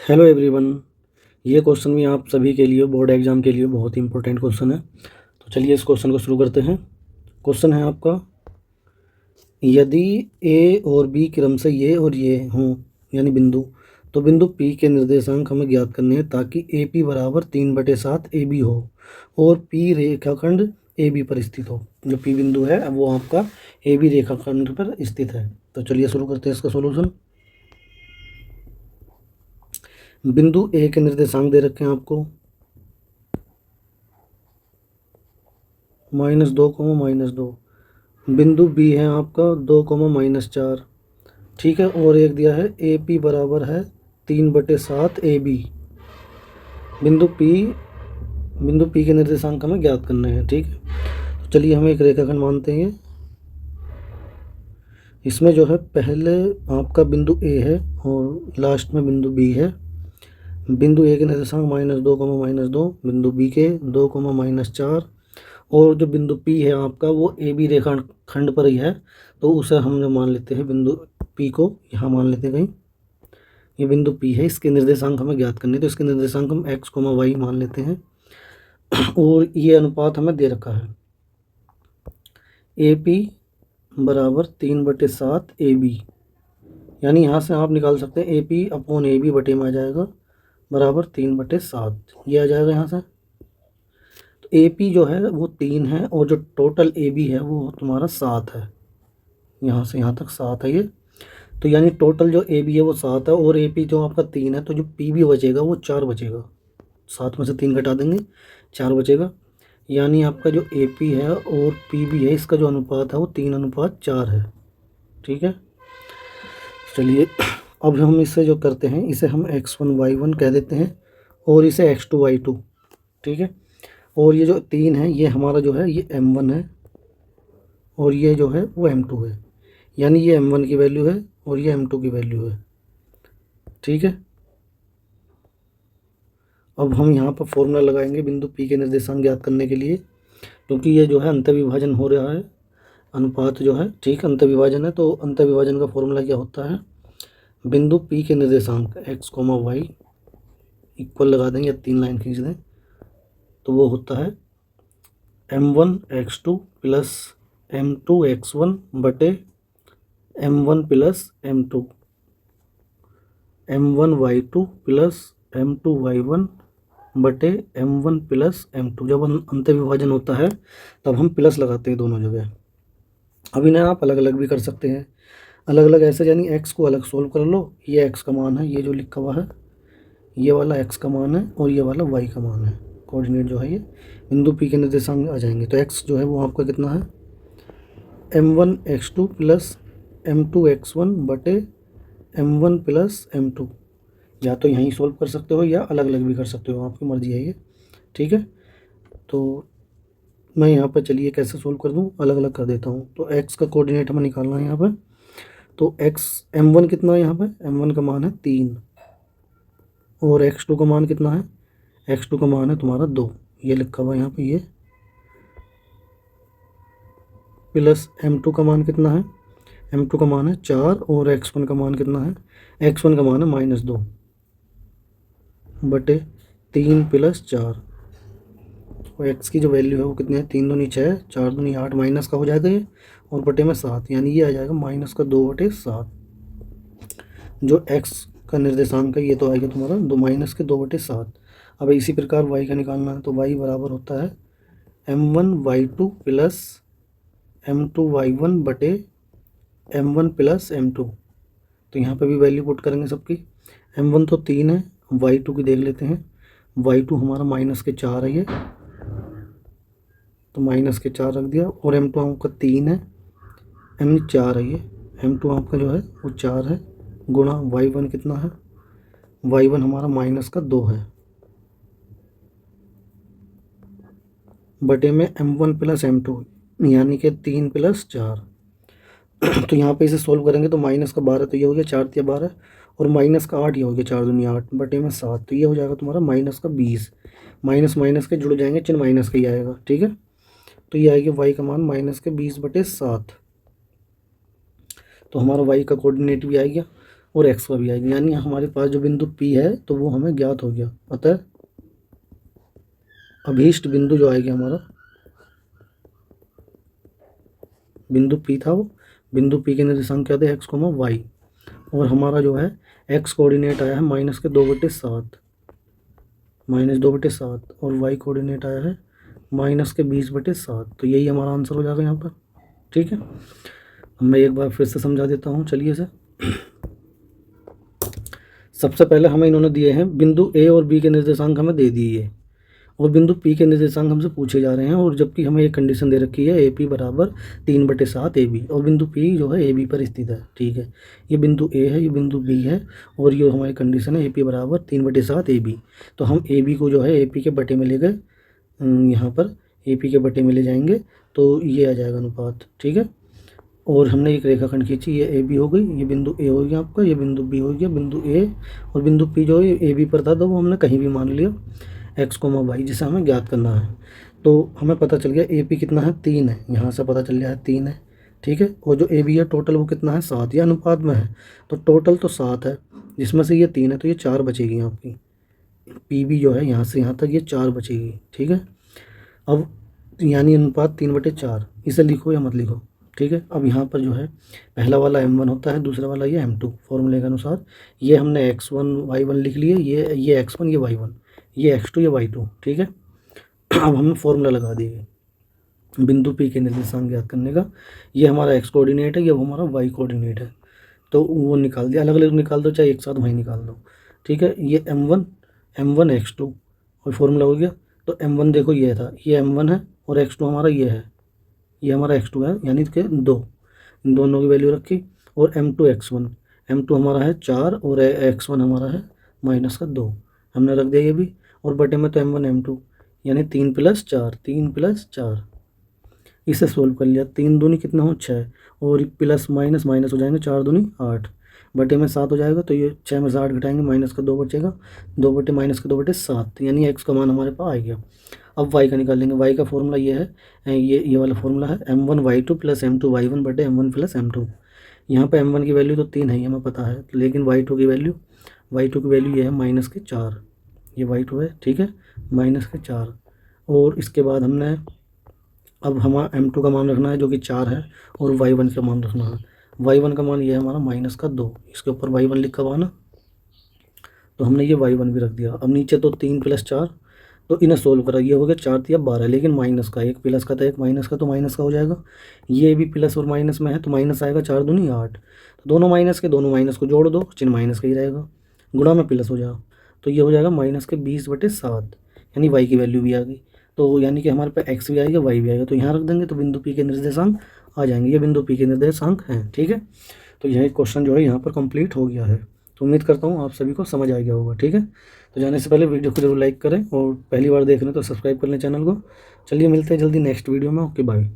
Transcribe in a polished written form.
Hello everyone. ये question भी आप सभी के लिए बोर्ड एग्जाम के लिए बहुत ही इंपॉर्टेंट क्वेश्चन है। तो चलिए इस क्वेश्चन को शुरू करते हैं। क्वेश्चन है आपका, यदि ए और बी क्रम से ये और ये हों यानी बिंदु, तो बिंदु पी के निर्देशांक हमें ज्ञात करने हैं ताकि ए पी बराबर 3/7 ए बी हो और पी रेखाखंड ए बी पर स्थित हो। जो पी बिंदु है वो आपका ए बी रेखाखंड पर स्थित है। तो चलिए शुरू करते हैं इसका सोल्यूशन। बिंदु ए के निर्देशांक दे रखे हैं आपको -2, बिंदु बी है आपका 2, -4। ठीक है, और एक दिया है ए पी बराबर है 3/7 ए बी। बिंदु पी बिंदु पी के निर्देशांक हमें ज्ञात करने हैं। ठीक है, तो चलिए हम एक रेखाखंड मानते हैं। इसमें जो है पहले आपका बिंदु ए है और लास्ट में बिंदु बी है। बिंदु ए के निर्देशांक -2, बिंदु बी के 2, -4 और जो बिंदु पी है आपका वो ए बी रेखाखंड पर ही है। तो उसे हम जो मान लेते हैं बिंदु पी को यहाँ मान लेते हैं कहीं। ये बिंदु पी है, इसके निर्देशांक हमें ज्ञात करने, तो इसके निर्देशांक हम x, y मान लेते हैं। और ये अनुपात हमें दे रखा है ए पी बराबर 3/7 ए बी, यानी यहाँ से आप निकाल सकते हैं A P upon A B बटे में आ जाएगा बराबर 3/7। ये आ जाएगा यहाँ से। ए पी जो है वो 3 है और जो टोटल ए बी है वो तुम्हारा 7 है। यहाँ से यहाँ तक 7 है ये। तो यानी टोटल जो ए बी है वो 7 है और ए पी जो आपका 3 है, तो जो पी बी बचेगा वो 4 बचेगा। 7 में से 3 घटा देंगे, 4 बचेगा। यानी आपका जो ए पी है और पी बी है इसका जो अनुपात है वो 3:4 है। ठीक है, चलिए अब हम इससे जो करते हैं इसे हम x1 y1 कह देते हैं और इसे x2 y2। ठीक है, और ये जो 3 है ये हमारा जो है ये m1 है और ये जो है वो m2 है। यानी ये m1 की वैल्यू है और ये m2 की वैल्यू है। ठीक है, अब हम यहाँ पर फॉर्मूला लगाएंगे बिंदु P के निर्देशांक ज्ञात करने के लिए, क्योंकि ये जो है अंतर्विभाजन हो रहा है, अनुपात जो है। ठीक, अंतर्विभाजन है, तो अंतर्विभाजन का फॉर्मूला क्या होता है, बिंदु P के निर्देशांक x, y इक्वल लगा देंगे या 3 लाइन खींच दें तो वो होता है m1 x2 plus m2 x1 बटे m1 plus m2, m1 y2 plus m2 y1 बटे m1 प्लस m2। जब अंतर्विभाजन होता है तब हम प्लस लगाते हैं दोनों जगह। अब इन्हें आप अलग अलग भी कर सकते हैं, अलग अलग ऐसे, यानी x को अलग सोल्व कर लो। ये x का मान है, ये जो लिखा हुआ है ये वाला x का मान है और ये वाला y का मान है। कोऑर्डिनेट जो है ये बिंदु P के निर्देशांक आ जाएंगे। तो x जो है वो आपका कितना है, m1 x2 plus m2 x1 बटे m1 प्लस m2। या तो यहीं सोल्व कर सकते हो या अलग अलग भी कर सकते हो, आपकी मर्जी है ये। ठीक है, तो मैं यहाँ पर चलिए कैसे सोल्व कर दूँ, अलग अलग कर देता हूँ। तो x का कोऑर्डिनेट हमें निकालना है यहाँ पर। तो x m1 कितना है, यहाँ पर m1 का मान है 3 और x2 का मान कितना है, x2 का मान है तुम्हारा 2, ये लिखा हुआ है यहाँ पे ये, प्लस m2 का मान कितना है, m2 का मान है 4 और x1 का मान कितना है, x1 का मान है -2 बटे 3 प्लस 4। और x की जो वैल्यू है वो कितनी है, 3 दूनी 6, 4 दूनी 8, माइनस का हो जाएगा ये और बटे में 7, यानी ये आ जाएगा -2/7। जो x का निर्देशांक है ये तो आएगा तुम्हारा -2/7। अब इसी प्रकार y का निकालना है, तो y बराबर होता है m1 y2 plus m2 y1 बटे m1 प्लस m2। तो यहाँ पे भी वैल्यू पुट करेंगे सबकी। m1 तो 3 है, y2 की देख लेते हैं। y2 हमारा -4 है ये, तो -4 रख दिया और m2 आपका 3 है, m4 है ये, m2 आपका जो है वो 4 है, गुणा y1 कितना है, y1 हमारा -2 है बटे में m1 प्लस m2, यानी कि 3 प्लस 4। तो यहाँ पे इसे सोल्व करेंगे तो -12 तो ये हो गया, 4 या 12 और -8 ये हो गया, 4 दूनी 8 बटे में 7, तो ये हो जाएगा तुम्हारा -20। माइनस माइनस के जुड़ जाएंगे, चिन्ह माइनस का ही आएगा। ठीक है, तो ये आएगी y का मान -20/7। तो हमारा y का कोऑर्डिनेट भी आ गया। और x का भी आएगी, यानी हमारे पास जो बिंदु P है तो वो हमें ज्ञात हो गया। अतः अभीष्ट बिंदु जो आएगी हमारा बिंदु P था, वो बिंदु P के निर्देशांक क्या थे, x, y, और हमारा जो है x कोऑर्डिनेट आया है -2/7, -2/7, और y कोऑर्डिनेट आया है -20/7। तो यही हमारा आंसर हो जाएगा यहाँ पर। ठीक है, मैं एक बार फिर से समझा देता हूँ, चलिए से। सबसे पहले हमें इन्होंने दिए हैं बिंदु ए और बी के निर्देशांक हमें दे दिए, और बिंदु पी के निर्देशांक हमसे पूछे जा रहे हैं, और जबकि हमें एक कंडीशन दे रखी है ए पी बराबर 3/7 ए बी, और बिंदु पी जो है ए बी पर स्थित है। ठीक है, ये बिंदु ए है, ये बिंदु बी है, और ये हमारी कंडीशन है ए पी बराबर 3/7 ए बी। तो हम ए बी को जो है ए पी के बटे में ले गए, यहाँ पर ए पी के बटे में ले जाएंगे तो ये आ जाएगा अनुपात। ठीक है, और हमने एक रेखाखंड खींची, ये ए बी हो गई, ये बिंदु ए हो गया आपका, ये बिंदु बी हो गया, बिंदु ए और बिंदु पी जो है ए बी पर था तो वो हमने कहीं भी मान लिया x, y, जिसे हमें ज्ञात करना है। तो हमें पता चल गया ए पी कितना है, 3 है, यहाँ से पता चल गया है 3 है। ठीक है, और जो ए बी है टोटल वो कितना है, 7, या अनुपात में है, तो टोटल तो 7 है, जिसमें से ये 3 है तो ये 4 बचेगी आपकी, पी बी जो है यहाँ से यहाँ तक ये 4 बचेगी। ठीक है, अब यानी अनुपात 3/4, इसे लिखो या मत लिखो। ठीक है, अब यहाँ पर जो है पहला वाला m1 होता है, दूसरा वाला ये m2, फॉर्मूले के अनुसार। ये हमने x1 y1 लिख लिए, ये x1 ये y1, ये x2 ये y2। ठीक है, अब हमने फॉर्मूला लगा दिए बिंदु P के निर्देशांक ज्ञात करने का। ये हमारा x कोऑर्डिनेट है, ये हमारा y कोऑर्डिनेट है, तो वो निकाल दिया, अलग अलग निकाल दो चाहे एक साथ वहीं निकाल दो। ठीक है, ये m1 x2 और फॉर्मूला हो गया। तो m1 देखो ये था, ये m1 है, और x2 हमारा ये है, ये हमारा x2 है, यानी कि 2, इन दोनों की वैल्यू रखी। और m2 x1, m2 हमारा है 4 और x1 हमारा है -2, हमने रख दिया ये भी। और बटे में तो m1 m2, यानी 3 + 4, 3 + 4, इसे सोल्व कर लिया। 3 दूनी कितना हो 6, और प्लस माइनस माइनस हो जाएंगे, 4 दूनी 8, बटे में 7 हो जाएगा। तो ये 6 में से 8 घटाएंगे, -2 बचेगा, 2 बटे -2/7, यानी x का मान हमारे पास आ गया। अब y का निकालेंगे, y का फॉर्मूला ये है, ये वाला फॉर्मूला है m1 y2 + m2 y1 बटे m1 + m2। यहाँ पे m1 की वैल्यू तो 3 है, ये हमें पता है, लेकिन y2 की वैल्यू ये है -4, ये y2 है। ठीक है, -4, और इसके बाद हमने अब हमारा m2 का मान रखना है जो कि 4 है, और y1 का मान रखना है। y1 का मान ये है हमारा -2, इसके ऊपर y1 लिखा हुआ ना, तो हमने ये y1 भी रख दिया। अब नीचे तो 3 + 4, तो इन्हें सोल्व करा, ये हो गया 4 × 12, लेकिन माइनस का, एक प्लस का था एक माइनस का, तो माइनस का हो जाएगा। ये भी प्लस और माइनस में है तो माइनस आएगा, 4 दूनी 8, तो दोनों माइनस को जोड़ दो, चिन्ह माइनस का ही रहेगा, गुणा में प्लस हो जाएगा, तो ये हो जाएगा -20/7, यानी y की वैल्यू भी आ गई। तो यानी कि हमारे पास x भी आएगा, y भी आएगा, तो यहाँ रख देंगे तो बिंदु P के निर्देशांक आ जाएंगे, ये बिंदु P के निर्देशांक हैं। ठीक है, तो यह क्वेश्चन जो है यहाँ पर कंप्लीट हो गया है। तो उम्मीद करता हूँ आप सभी को समझ आ गया होगा। ठीक है, तो जाने से पहले वीडियो को जरूर लाइक करें, और पहली बार देख रहे हैं तो सब्सक्राइब कर लें चैनल को। चलिए मिलते हैं जल्दी नेक्स्ट वीडियो में। Okay, bye.